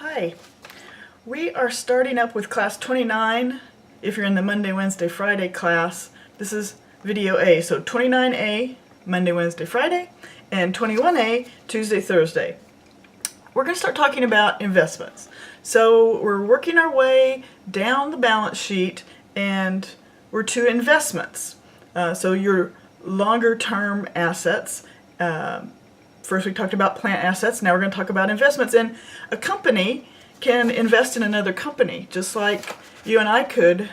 Hi, we are starting up with class 29. If you're in the Monday, Wednesday, Friday class, this is video A. So 29A, Monday, Wednesday, Friday, and 21A, Tuesday, Thursday. We're going to start talking about investments. So we're working our way down the balance sheet and we're to investments. So your longer term assets. First we talked about plant assets, now we're going to talk about investments. And a company can invest in another company, just like you and I could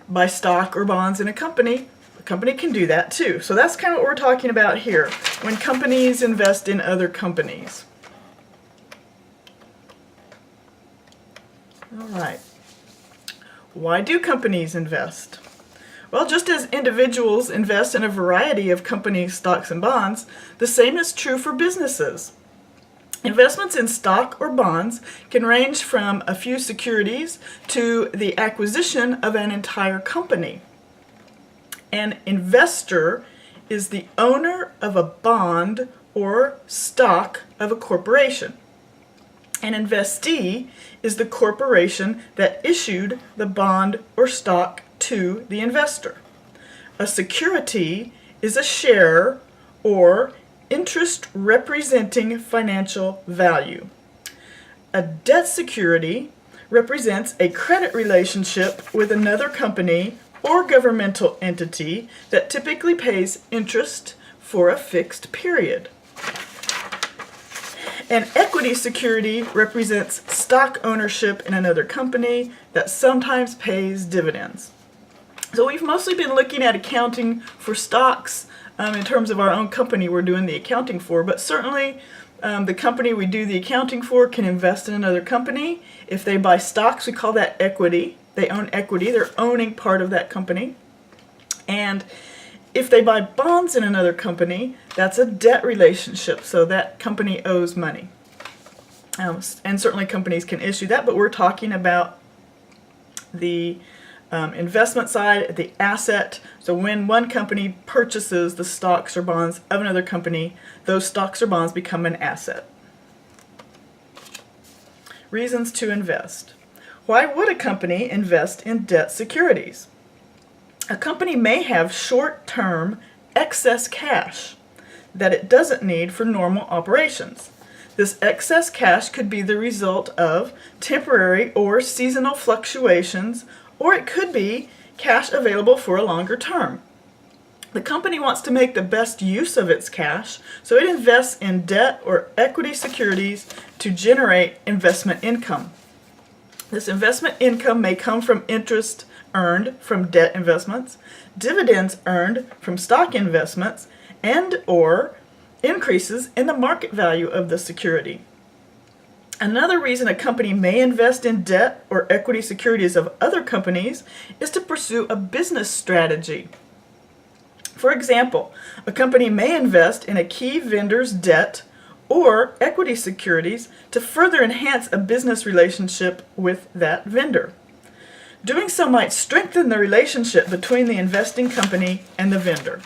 buy stock or bonds in a company. A company can do that too. So that's kind of what we're talking about here, when companies invest in other companies. All right. Why do companies invest? Well, just as individuals invest in a variety of company stocks and bonds, the same is true for businesses. Investments in stock or bonds can range from a few securities to the acquisition of an entire company. An investor is the owner of a bond or stock of a corporation. An investee is the corporation that issued the bond or stock to the investor. A security is a share or interest representing financial value. A debt security represents a credit relationship with another company or governmental entity that typically pays interest for a fixed period. An equity security represents stock ownership in another company that sometimes pays dividends. So we've mostly been looking at accounting for stocks in terms of our own company we're doing the accounting for, but certainly the company we do the accounting for can invest in another company. If they buy stocks, we call that equity. They own equity, they're owning part of that company. And if they buy bonds in another company, that's a debt relationship, so that company owes money. And certainly companies can issue that, but we're talking about the investment side, the asset. So when one company purchases the stocks or bonds of another company, those stocks or bonds become an asset. Reasons to invest. Why would a company invest in debt securities? A company may have short-term excess cash that it doesn't need for normal operations. This excess cash could be the result of temporary or seasonal fluctuations, or it could be cash available for a longer term. The company wants to make the best use of its cash, so it invests in debt or equity securities to generate investment income. This investment income may come from interest earned from debt investments, dividends earned from stock investments, and or increases in the market value of the security. Another reason a company may invest in debt or equity securities of other companies is to pursue a business strategy. For example, a company may invest in a key vendor's debt or equity securities to further enhance a business relationship with that vendor. Doing so might strengthen the relationship between the investing company and the vendor.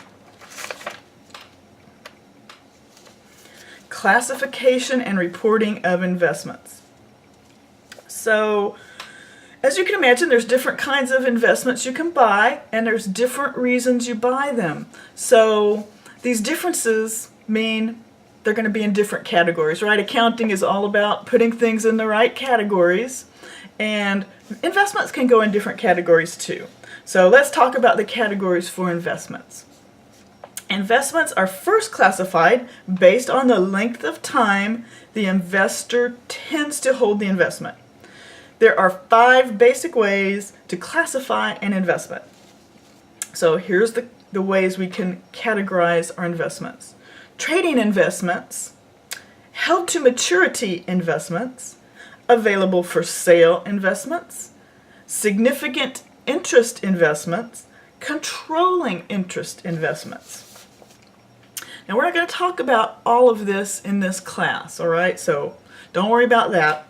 Classification and reporting of investments. So, as you can imagine, there's different kinds of investments you can buy, and there's different reasons you buy them. So, these differences mean they're going to be in different categories, right? Accounting is all about putting things in the right categories, and investments can go in different categories too. So let's talk about the categories for investments. Investments are first classified based on the length of time the investor tends to hold the investment. There are 5 basic ways to classify an investment. So here's the ways we can categorize our investments. Trading investments, held to maturity investments, available for sale investments, significant interest investments, controlling interest investments. Now we're not going to talk about all of this in this class, all right? So don't worry about that.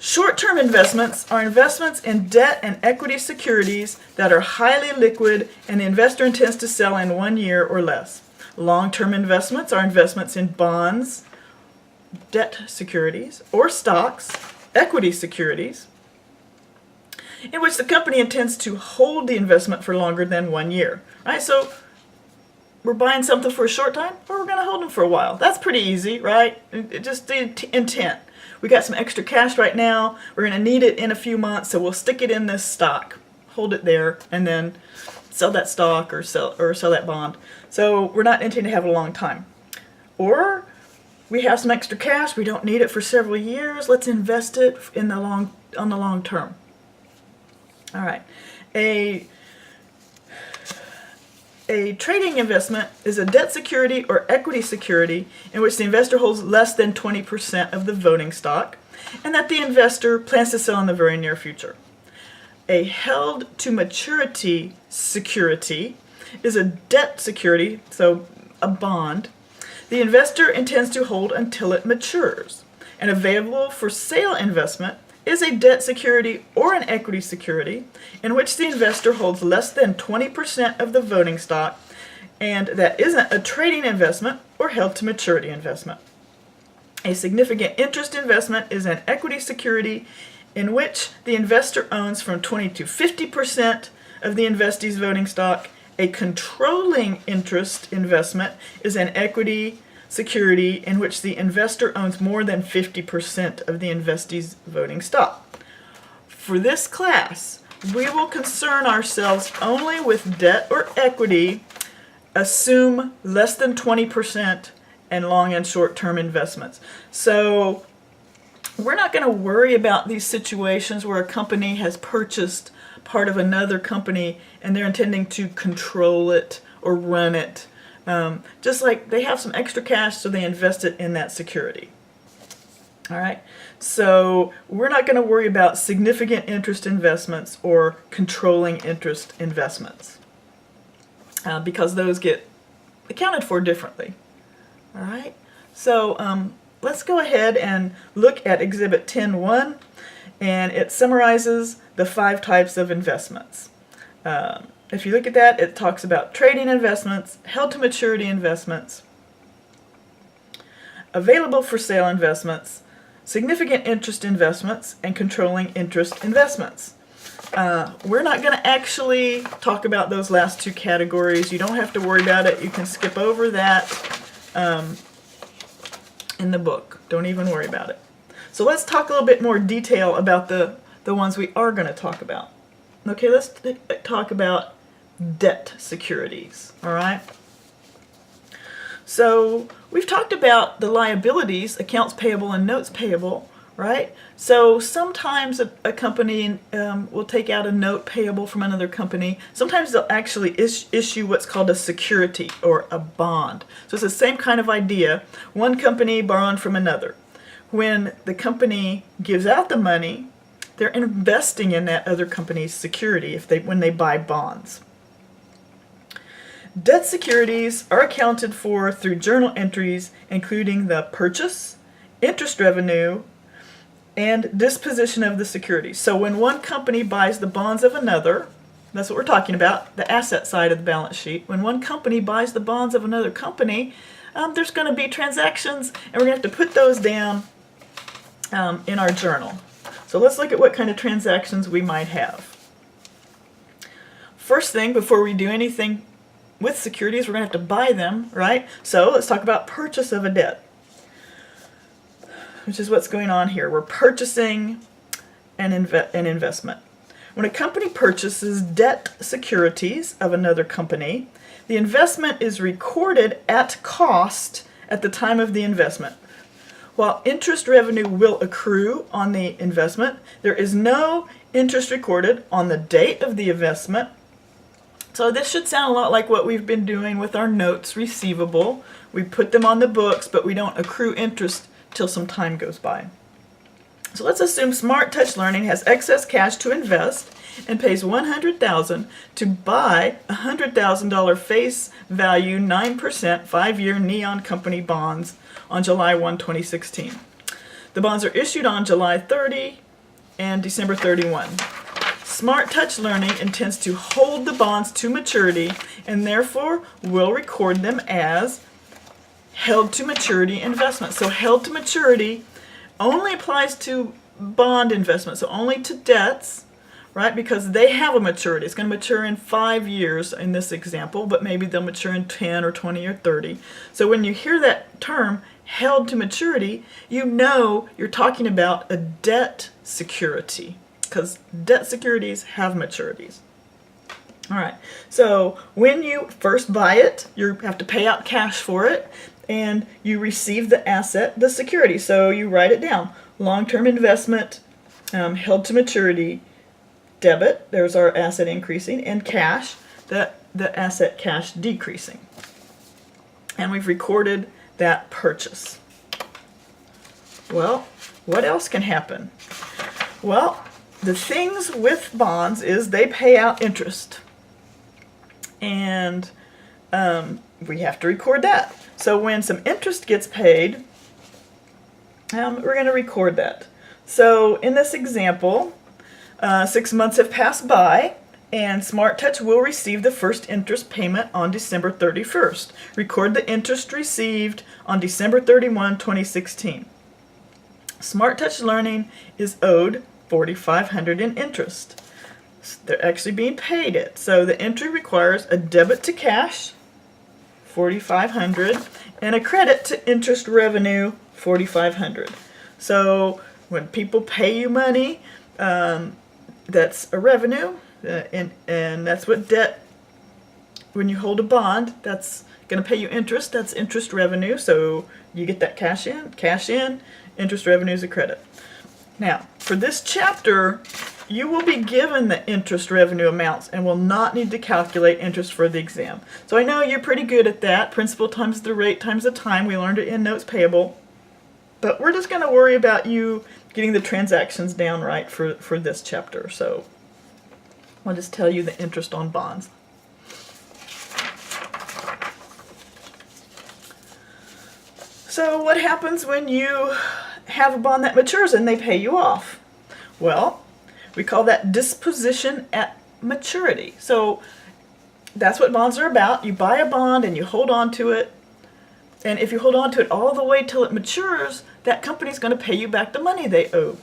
Short-term investments are investments in debt and equity securities that are highly liquid and the investor intends to sell in 1 year or less. Long-term investments are investments in bonds debt securities or stocks, equity securities, in which the company intends to hold the investment for longer than 1 year. Right? So we're buying something for a short time, or we're going to hold them for a while. That's pretty easy, right? Just the intent. We got some extra cash right now. We're going to need it in a few months, so we'll stick it in this stock, hold it there, and then sell that stock or sell that bond. So we're not intending to have it a long time. Or we have some extra cash. We don't need it for several years. Let's invest it on the long term. All right. A trading investment is a debt security or equity security in which the investor holds less than 20% of the voting stock and that the investor plans to sell in the very near future. A held to maturity security is a debt security, so a bond, the investor intends to hold until it matures. An available for sale investment is a debt security or an equity security in which the investor holds less than 20% of the voting stock and that isn't a trading investment or held to maturity investment. A significant interest investment is an equity security in which the investor owns from 20 to 50% of the investee's voting stock. A controlling interest investment is an equity security in which the investor owns more than 50% of the investee's voting stock. For this class, we will concern ourselves only with debt or equity, assume less than 20%, and long and short-term investments. So we're not going to worry about these situations where a company has purchased part of another company and they're intending to control it or run it. Just like they have some extra cash, so they invest it in that security. All right, so we're not going to worry about significant interest investments or controlling interest investments because those get accounted for differently. All right, so let's go ahead and look at Exhibit 10.1, and it summarizes the 5 types of investments. If you look at that, it talks about trading investments, held to maturity investments, available for sale investments, significant interest investments, and controlling interest investments. We're not going to actually talk about those last 2 categories. You don't have to worry about it. You can skip over that in the book. Don't even worry about it. So let's talk a little bit more detail about the ones we are going to talk about. Okay, let's talk about debt securities, all right? So we've talked about the liabilities, accounts payable and notes payable, right? So sometimes a company will take out a note payable from another company. Sometimes they'll actually issue what's called a security or a bond. So it's the same kind of idea, one company borrowing from another. When the company gives out the money, they're investing in that other company's security when they buy bonds. Debt securities are accounted for through journal entries, including the purchase, interest revenue, and disposition of the securities. So when one company buys the bonds of another, that's what we're talking about, the asset side of the balance sheet. When one company buys the bonds of another company, there's going to be transactions, and we're going to have to put those down in our journal. So let's look at what kind of transactions we might have. First thing, before we do anything with securities, we're going to have to buy them, right? So let's talk about purchase of a debt, which is what's going on here. We're purchasing an investment. When a company purchases debt securities of another company, the investment is recorded at cost at the time of the investment. While interest revenue will accrue on the investment, there is no interest recorded on the date of the investment. So this should sound a lot like what we've been doing with our notes receivable. We put them on the books, but we don't accrue interest till some time goes by. So let's assume Smart Touch Learning has excess cash to invest and pays $100,000 to buy $100,000 face value 9% 5-year Neon Company bonds on July 1, 2016. The bonds are issued on July 30 and December 31. Smart Touch Learning intends to hold the bonds to maturity and therefore will record them as held to maturity investments. So held to maturity only applies to bond investments, so only to debts, right? Because they have a maturity. It's going to mature in 5 years in this example, but maybe they'll mature in 10 or 20 or 30. So when you hear that term, held to maturity, you know you're talking about a debt security, because debt securities have maturities. All right, so when you first buy it, you have to pay out cash for it, and you receive the asset, the security. So you write it down. Long-term investment, held to maturity, debit, there's our asset increasing, and cash, the asset cash decreasing. And we've recorded that purchase. Well, what else can happen? Well, the things with bonds is they pay out interest. And we have to record that. So when some interest gets paid, we're going to record that. So in this example, 6 months have passed by, and SmartTouch will receive the first interest payment on December 31st. Record the interest received on December 31, 2016. SmartTouch Learning is owed $4,500 in interest. They're actually being paid it. So the entry requires a debit to cash, $4,500, and a credit to interest revenue, $4,500. So when people pay you money, that's a revenue, and that's what debt, when you hold a bond, that's going to pay you interest, that's interest revenue, so you get that cash in, interest revenue is a credit. Now, for this chapter, you will be given the interest revenue amounts and will not need to calculate interest for the exam. So I know you're pretty good at that, principal times the rate times the time, we learned it in notes payable, but we're just going to worry about you getting the transactions down right for this chapter. So I'll just tell you the interest on bonds. So what happens when you have a bond that matures and they pay you off? Well, we call that disposition at maturity. So that's what bonds are about. You buy a bond and you hold on to it. And if you hold on to it all the way till it matures, that company's going to pay you back the money they owe.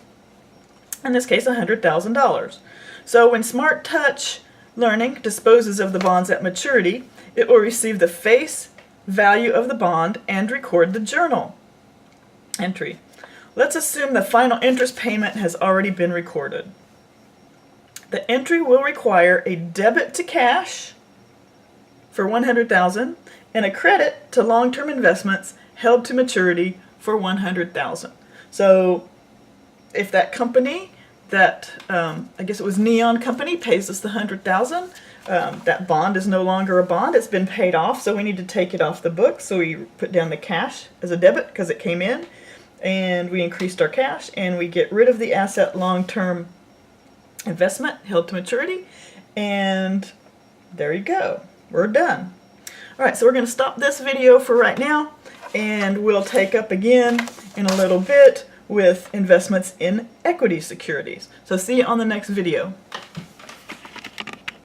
In this case, $100,000. So when SmartTouch Learning disposes of the bonds at maturity, it will receive the face value of the bond and record the journal entry. Let's assume the final interest payment has already been recorded. The entry will require a debit to cash for $100,000 and a credit to long-term investments held to maturity for $100,000. So if that company, I guess it was Neon Company, pays us the $100,000, that bond is no longer a bond. It's been paid off, so we need to take it off the books. So we put down the cash as a debit because it came in, and we increased our cash, and we get rid of the asset long-term investment held to maturity, and there you go. We're done. All right, so we're going to stop this video for right now, and we'll take up again in a little bit with investments in equity securities. So see you on the next video.